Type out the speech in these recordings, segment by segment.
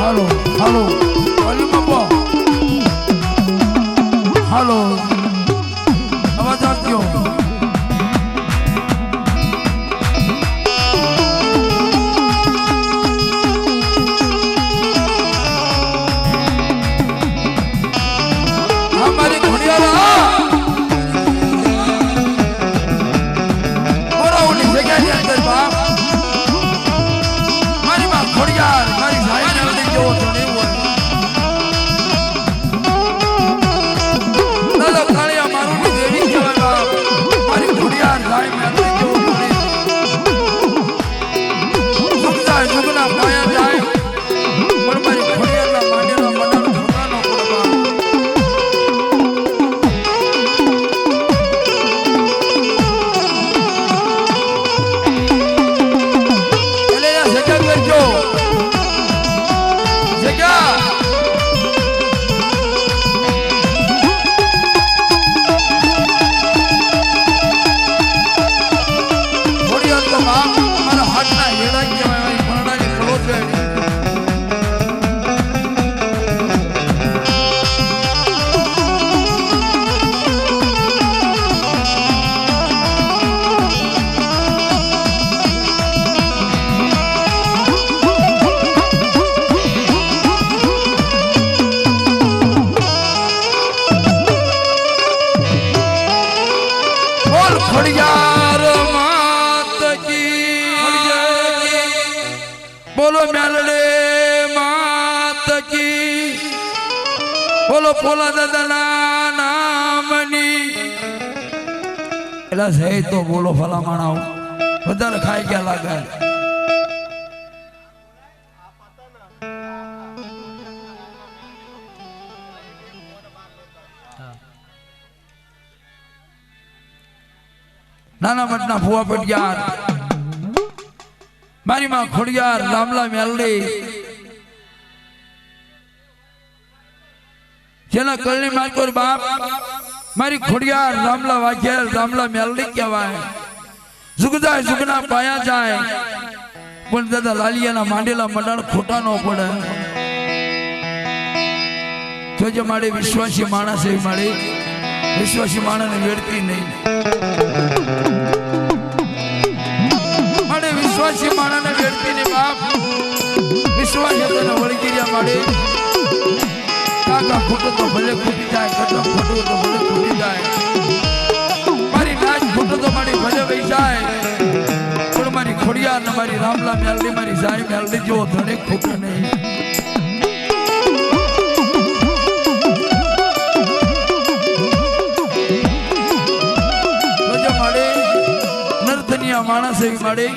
હાલો હાલો અલી બાપા હાલો અવાજ આપજો અમારી ઘોડિયાળા બોરાઓની જગ્યાની અંદર બાપ મારી માં ઘોડિયાળ મારી સાઈડ નદી જેવો તો નહીં હોય દાદા કાળિયા મારું દેવી કહેવાય બાપ મારી ઘોડિયાળ સાઈડ નદી જેવો તો નહીં સુખતા સુખના પાયા જાય પણ મારી ઘોડિયાળના માંડેલા મંડળ ખોટાનો પડવા બોલો મેલડે માત કી બોલો પોલા દાદાના નામની એલા સહી તો બોલો ફલામાણાઓ વધારે ખાઈ ગયા લાગે નાના મટના ફુવા પટિયાર મારી માં ખોડિયાર રામલા મેલડી જેના કલની માકોર બાપ મારી ખોડિયાર રામલા વાઘેલ રામલા મેલડી કહેવાય જુગદાય જુગના પાયા જાય પણ દાદા લાલિયાના માંડેલા મંડાણ ખોટા ન પડે જોજે મારી વિશ્વાસી માણસ એવી મારી વિશ્વાસી માણસને વેડતી નહીં વિશ્વાસી માણસને વેડતી ને બાપ વિશ્વાસ તને વળગી રહ્યા માડે કાકા ખોટો તો ભલે ખૂટી જાય કટો ખોટું તો ભલે ખૂટી જાય મારી નાચ ખોટો તો મારી ભલે વહી જાય પણ મારી ખોડિયાર ને મારી રામલા મેલડી મારી સાઈ મેલડી જેવો ધણે ખૂટે નહીં માડે નર્તનિયા માણસ એવી માડે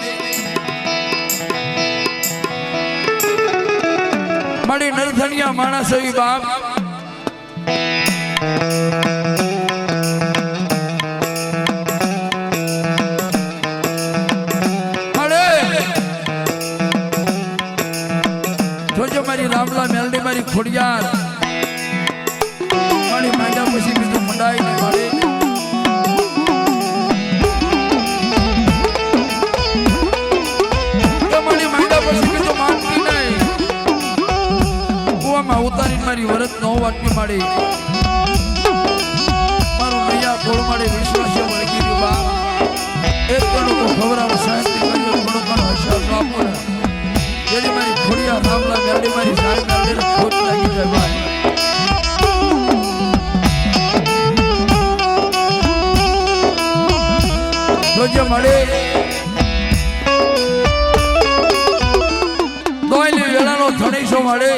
મારી નરધનિયા માણસ એવી બાપ જોજો મારી રામલા મેલડી મારી ખોડિયાર મારી માંડા પછી બીજું મંડાઈ ને મારે મારી માંડા પછી બીજું માનતી નહીં ઉતારી મારી વરત નો વાટકી માડી મારું મૈયા કોળ માડી વિશ્વાસ વળગી રહ્યું બા એક કણો ખવરાવ શાંતિ કર્યો ઘણો ઘણો હસાવ આપો જેની મારી ખોડિયા રામલા મેલડી મારી સાહેબ મેલડી ખોટ લાગી જાય બા જોજે મળે દોયલી વેળાનો ધણીસો મળે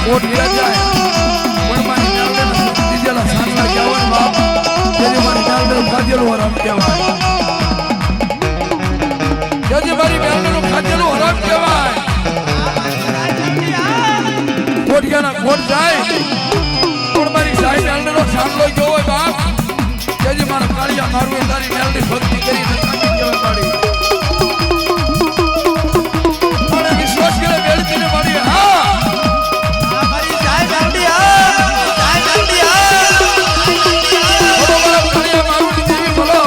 કોટ ગયા જાય પણ મારી નાવડે દીધેલા સાંજના કહેવાય બાપ જેથી મારી નાવડે ખાધેલું હરામ કહેવાય જેથી મારી નાવડે ખાધેલું હરામ કહેવાય કોટિયાના કોટ જાય પણ મારી સાહેબ નાવડેનો સાંજલો ગયો હોય બાપ જેથી મારા કાળિયા મારું તારી નાવડે ભક્તિ કરીને સાંજી કહેવાય મારી વિશ્વાસ કરે વેળતીને મારી હા મારી જાય ગાંડી હા જાય ગાંડી હા બોલો બોલો કળિયા મારું દેવી બોલો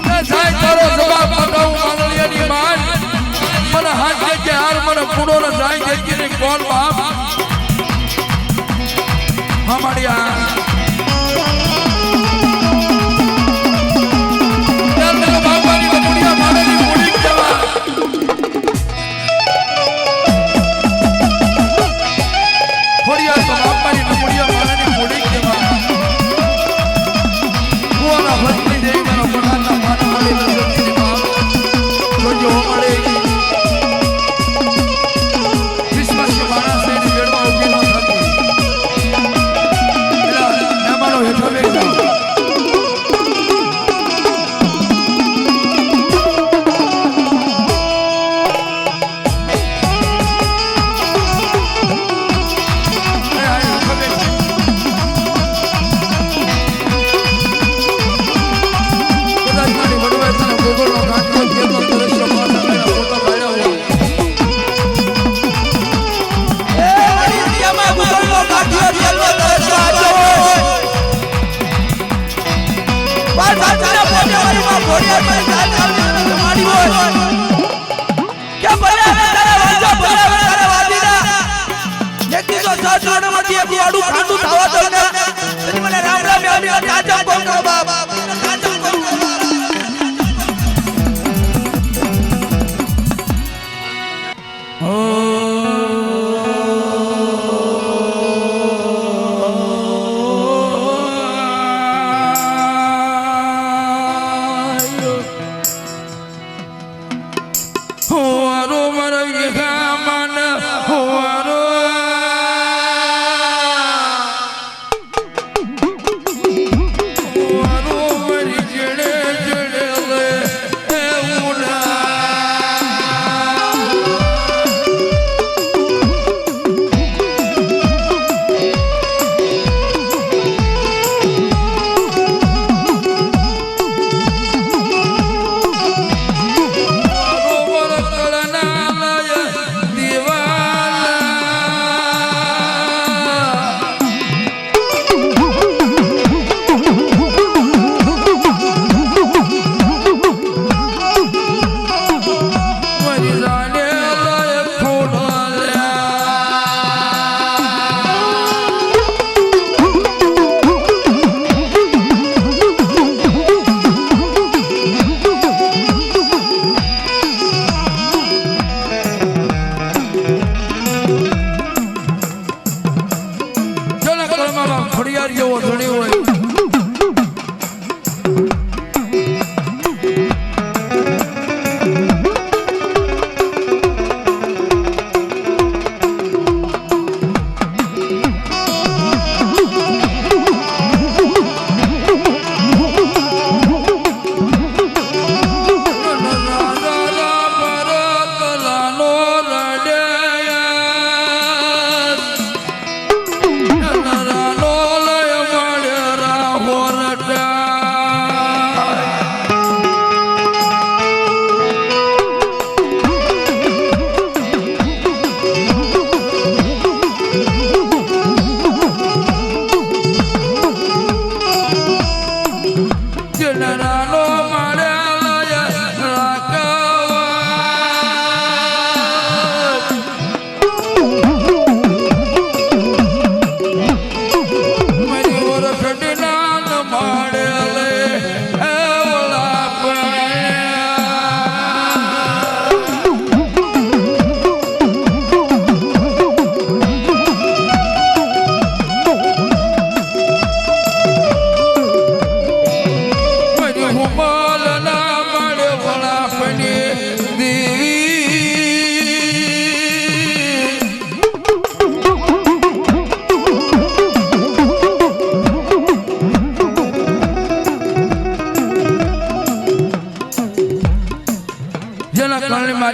એ જાય તારો જવાબ મગાવું માંગલિયાની માન મને હાથ કે હાર મને પૂડો ન જાય દેખીને કોણ બાપ હા મારી આ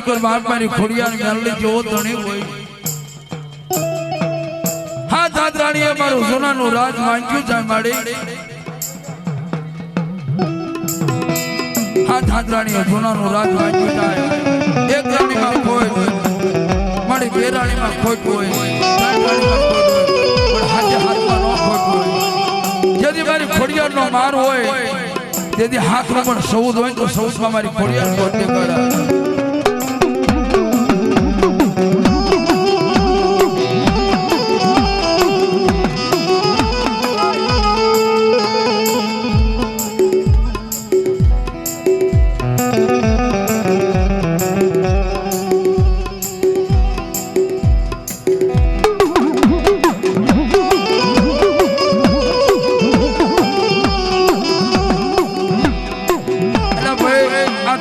માનકર બાપ મારી ખોડિયાર મેલડી જેવો ધણી હોય હા દાદરાણીએ મારું સોનાનું રાજ માંગ્યું છે માડી હા દાદરાણીએ સોનાનું રાજ માંગ્યું છે એક રાણીમાં કોઈ મારી બે રાણીમાં ખોટ હોય ત્રણ રાણીમાં ખોટ હોય પણ હાથે હાથમાં ન ખોટ હોય જેથી મારી ખોડિયારનો માર હોય તેથી હાથમાં પણ સૌદ હોય તો સૌદમાં મારી ખોડિયાર ખોટ નીકળે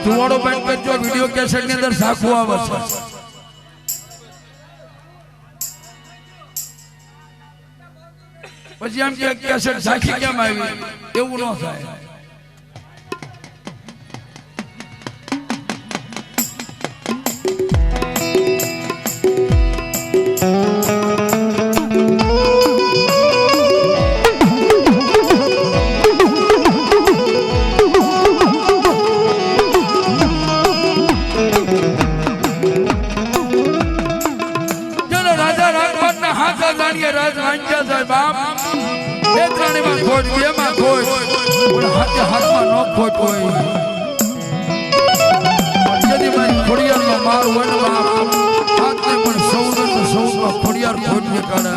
ધુવાડો બેન કરજો વિડિયો કેસેટ ની અંદર સાખું આવે છે પછી આમ કે કેસેટ સાખી કેમ આવી એવું ન થાય રાજ વાંચ્યા છે બાપ એક રાણીમાં ખોટ બેમાં ખોટ પણ હાથે હાથમાં ન ખોટ હોય જેથી મારી ખોડિયારનો માર હોય બાપ હાથે પણ સૌદમાં ખોડિયાર ખોટ નીકળે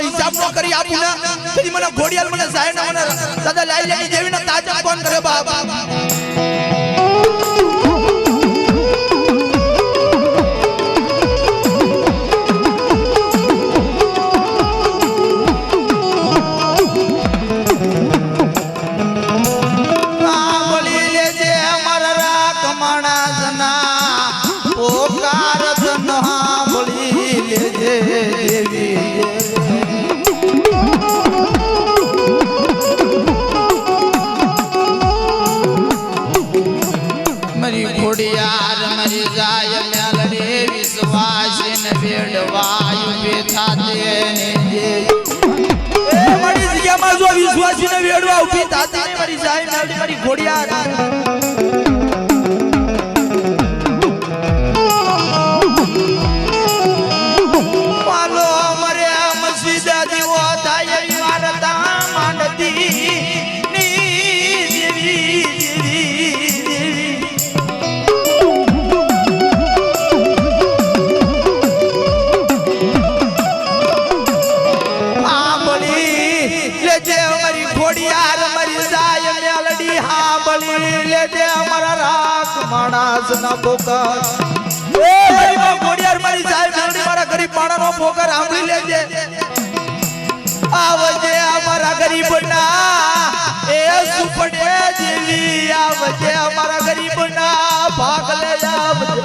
हिसाब न करी आप મને ઘોડિયાલ મને સાહેબ મને દાદા લાઈ લેની જેવી ના તાજા કોણ કરે બાપ પોકર આંબળી લેજે આવજે અમારા ગરીબ ના એ સુપડે દેવી આવજે અમારા ગરીબના ભાગ લે આવજે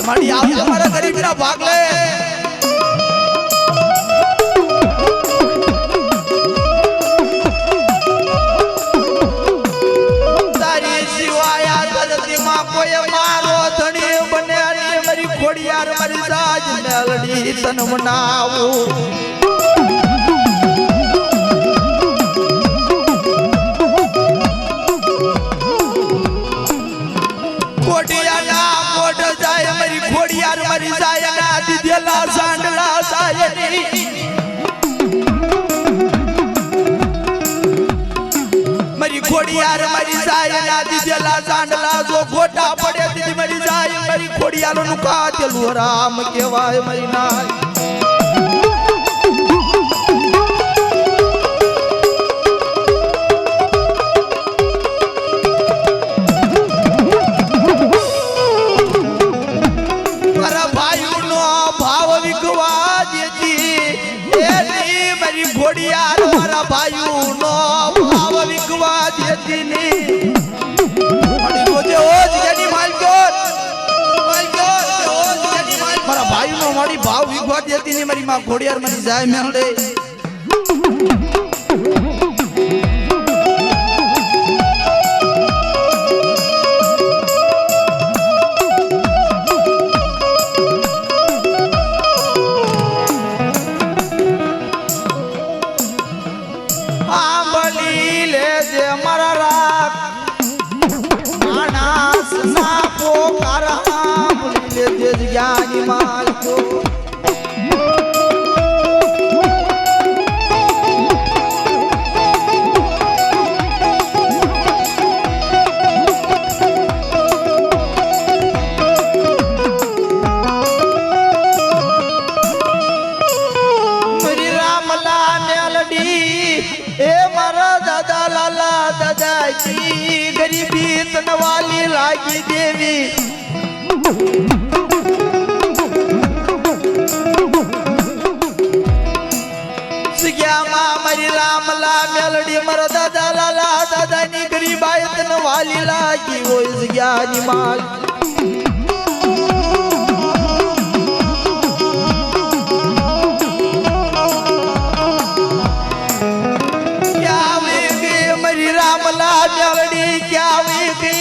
મારી આવજે અમારા ગરીબના ભાગ લે તારી સિવાય આ ધરતીમાં કોઈ મારો ધણી બને અને મારી ખોડિયાર મારી સાજ મેલડી તન મનાવું દીધેલા સાંડલા સાયની મારી ખોડિયાર મારી સાયના દીધેલા સાંડલા જો ગોટા પડે દીધી મારી સાય મારી ખોડિયાર નું કાતેલું રામ કહેવાય મારી નાય ઘોડિયાર મારા ભાઈઓનો ભાવ વિકવા દેતી ની મારી રોજે ઓજ જેની માલકો મારા ભાઈઓનો મારી ભાવ વિકવા દેતી ની મારી માં ઘોડિયાર મારી જાય મેળે ज्ञानी माल को मेरी रामला मेलडी ए मारा दादा लाला दादा की गरीबी तनवाली लागी देवी मारी रामला मेलडी मर दादा लाला दादा नी गरीब आयतन वाली लागी वो इस ज्ञानी माल क्या वेगी मरी रामला मेलडी क्या वेगी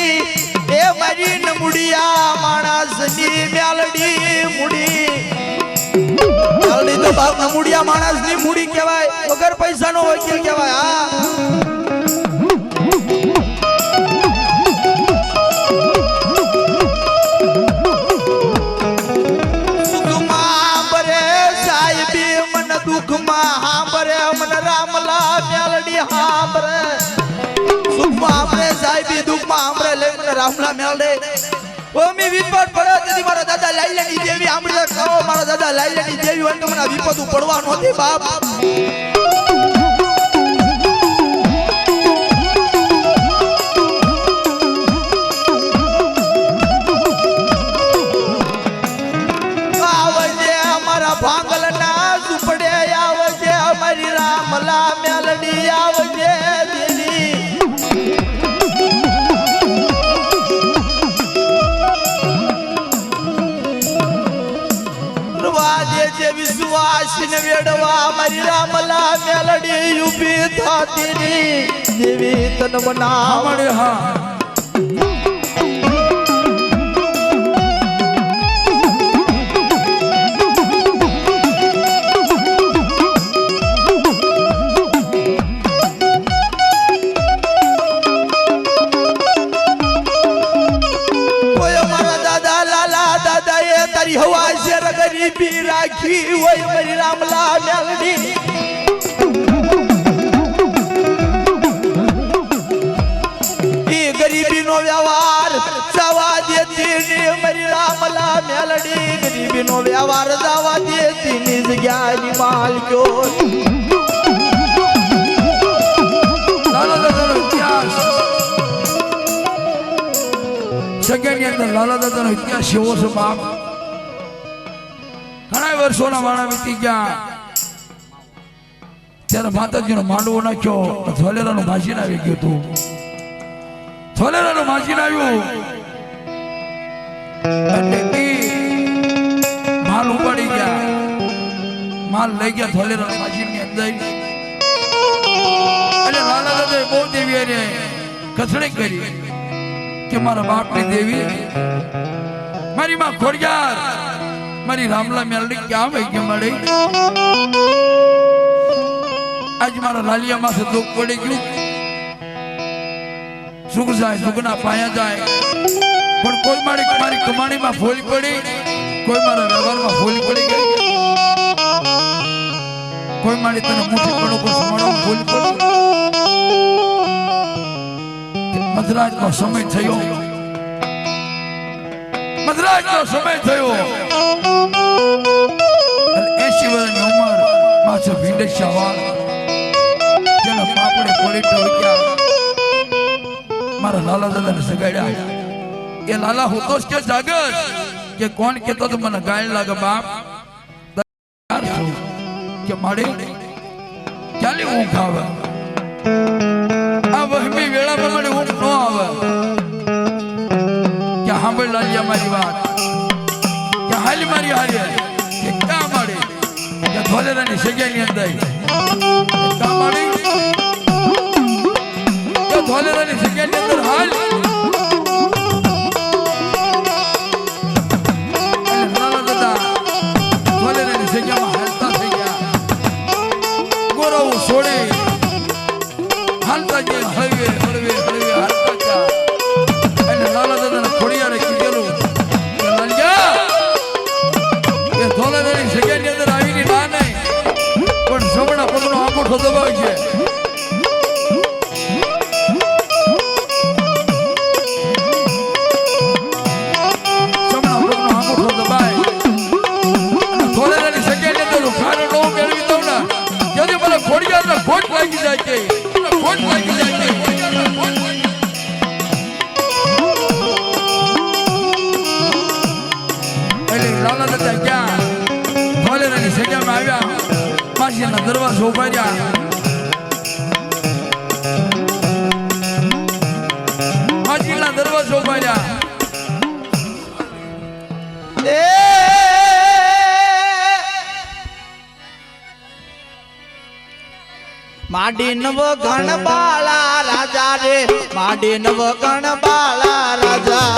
ए मरी नमुड़िया मानस नी मेलडी मुड़ी तो भाग नमुड़िया मानस नी मुड़ी कहेवाय वगर पैसा नो वकील कहेवाय सुखमा बरे साहिबी मन दुखमा हांबरे मन रामला मेलडी हांबरे सुखमा बरे साहिबी दुखमा हांबरे ले रामला मेलडे ओ मी विपत पड़े तेरी मारा दादा लाईलानी देवी आमरे खाओ मारा दादा लाईलानी देवी वन तो मना विपत पड़वा नोती बाप आवजे हमारा भांगलना सुपड़े आवजे हमारी रामला मेलडी आवजे देवी विश्वास वेड़वा मरी रामला मेलडी यूपी था तेरी देवी तन मना हमारे हाँ तारी हवा से गरीबी राखी वही मरी रामला मेलडी गरीबी नो व्यवहार जावा देती मरी रामला मेलडी गरीबी नो व्यवहार जावा देती निज ज्ञानी माल क्यों સગેની અંદર લાલા દાદાનો ઇતિહાસ એવો છે બાપ ઘણા વર્ષોના વાળા વીતી ગયા ત્યારે માતાજીનો માંડવો નાખ્યો ધોલેરાનું ભાષીને આવી ગયું હતું થોલેરાનું માજીને આવ્યું એટલે ઈ માલ ઉપાડી ગયા, માલ લઈ ગયા થોલેરાનું માજીની અંદર. એટલે લાલા દાદાએ બહુ દેવી એને કસણી કરી કે મારા બાપની દેવી મારી માં ખોડિયાર મારી રામલા મેલડી ક્યાં વહી ગઈ મળી? આજ મારા લાલિયા માથે દુઃખ પડી ગયું. સુખ જાય સુખના પાયા જાય, પણ કોઈ મારી કમાણીમાં ફોલી પડી, કોઈ મારા વ્યવહારમાં ફોલી પડી ગઈ, કોઈ મારી તને મુઠ્ઠી પડો કોઈ સમાડવામાં ફોલી પડી. મધરાજનો સમય થયો, મધરાજનો સમય થયો. 80 વર્ષની ઉંમર માથે ભીંડેશા વાળ, જેના પાપડે પોળી ટોળક્યા, મારા લાલા દાદાને સગાડ્યા. એ લાલા હું તો કે જાગસ કે કોણ કેતો તો મને ગાય લાગે બાપ કે માડી ચાલે ઊંઘ આવે, આ વહમી વેળામાં મને ઊંઘ ન આવે. કે સાંભળ લાલિયા મારી વાત, કે હાલી મારી હારી કે ક્યાં માડી કે ધોલેરાની જગ્યાની અંદર ક્યાં માડી કે ધોલેરાની જગ્યાની અંદર હાલ. દબાવ છે ખોટ લાગી જાય છે, ખોટ લાગી જાય છે. એટલે લાલા દાદા ક્યાં ધોલેરાની જગ્યામાં આવ્યા, માસીના દરવાજો ઉભાર્યા. માસીના દરવાજો ઉભાર્યા. માડી નવ ગણ બાળા રાજા રે, માડી નવ ગણ બાળા રાજા.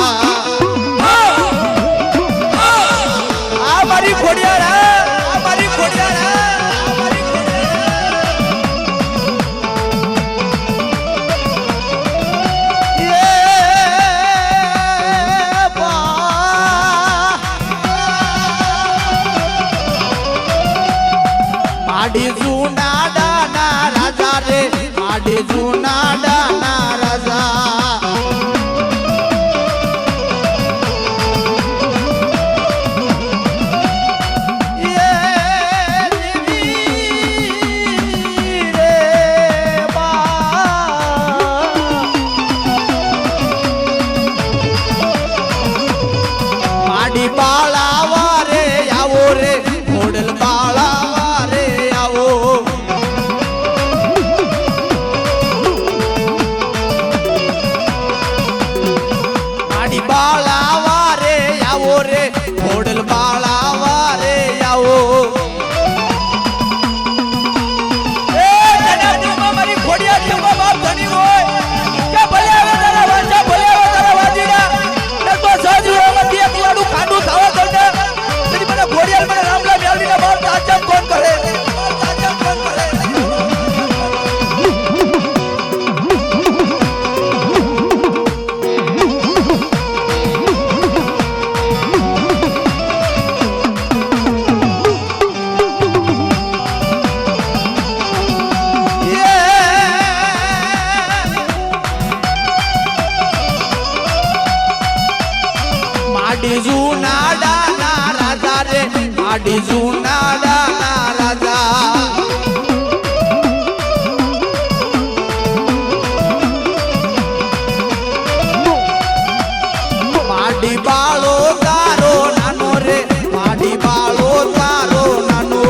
આ મારી ખોડિયાર, આ મારી ખોડિયાર. માડી જૂના ડાના રાજા રે, માડી જૂના ડાના રાજા. માડી બાળાવા રે આવો રે, ઘોડલ બાળાવા રે આવો. માડી બાળાવા રે આવો રે, ઘોડલ બાળાવા રે આવો. એ જનાબમાં મારી ખોડિયાર જેવો બાપ ધણી હોય કે ભલે આવે તારા વાંચા, ભલે આવે તારા વાજીના, નતો સાજુ એમાંથી એક લાડુ ખાંડું ખાવા દો ને તેની મને ખોડિયાર મને રામલા મેલડીના બાપ તાજબ કોણ કરે, તાજબ કોણ કરે. માડી જૂના ડાના રાજા રે, માડી જૂના ડાના રાજા. માડી બાળો તારો નાનો રે, માડી બાળો તારો નાનો.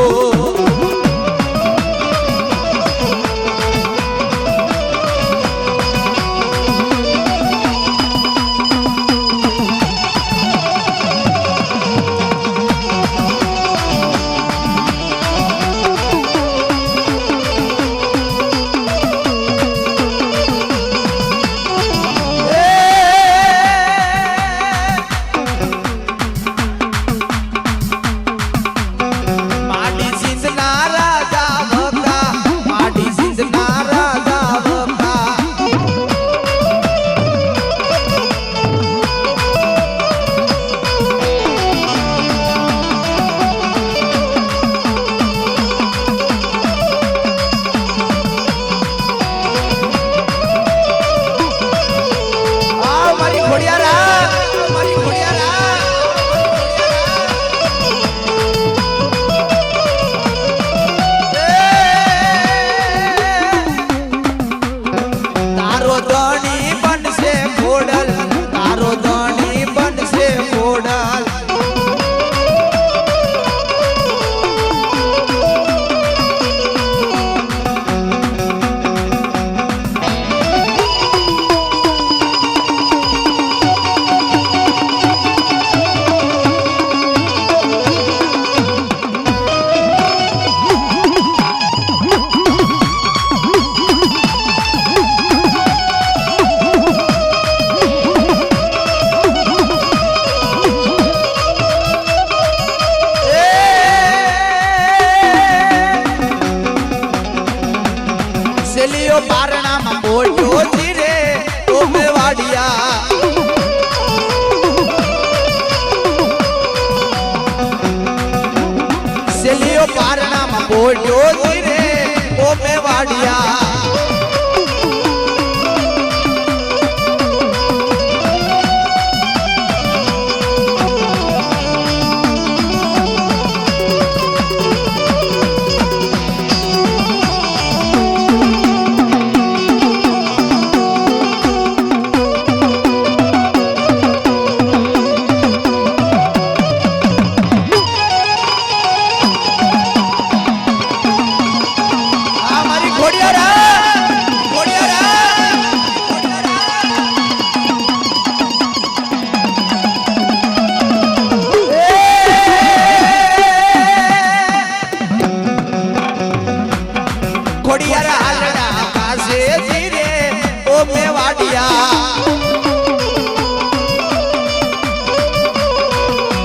पोट्यो जी रे ओ मेवाड़िया सेलियो पारणा में पोट्यो जी रे ओ मेवाड़िया घोड़ियारा हालड़ा कासे जीरे ओ मेवाड़िया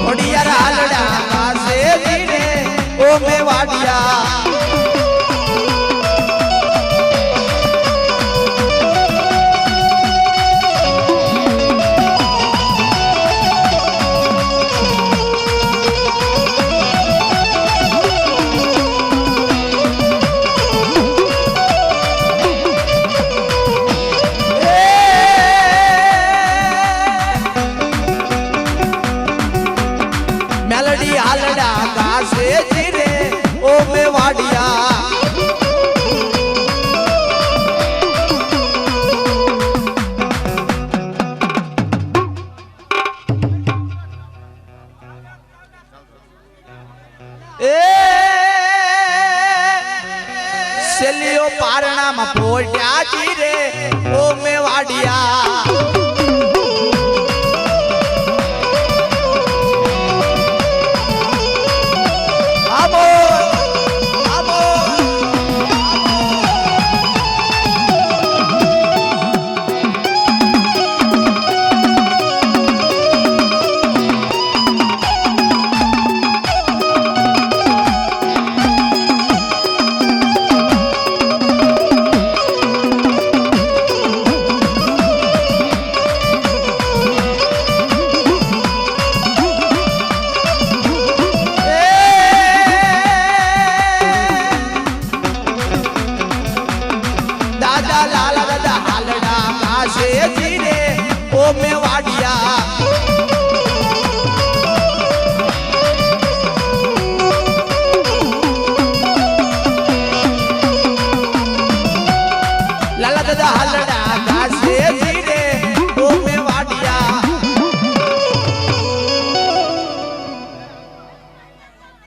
घोड़ियारा हालड़ा कासे जीरे ओ मेवाड़िया मेलडी हालड़ा कासे जीरे ओ मेवाड़िया सेलियो पारणा में पोट्या जीरे ओ मेवाड़िया लाला दादा हालड़ा कासे जीरे ओ मेवाड़िया लाला दादा हालड़ा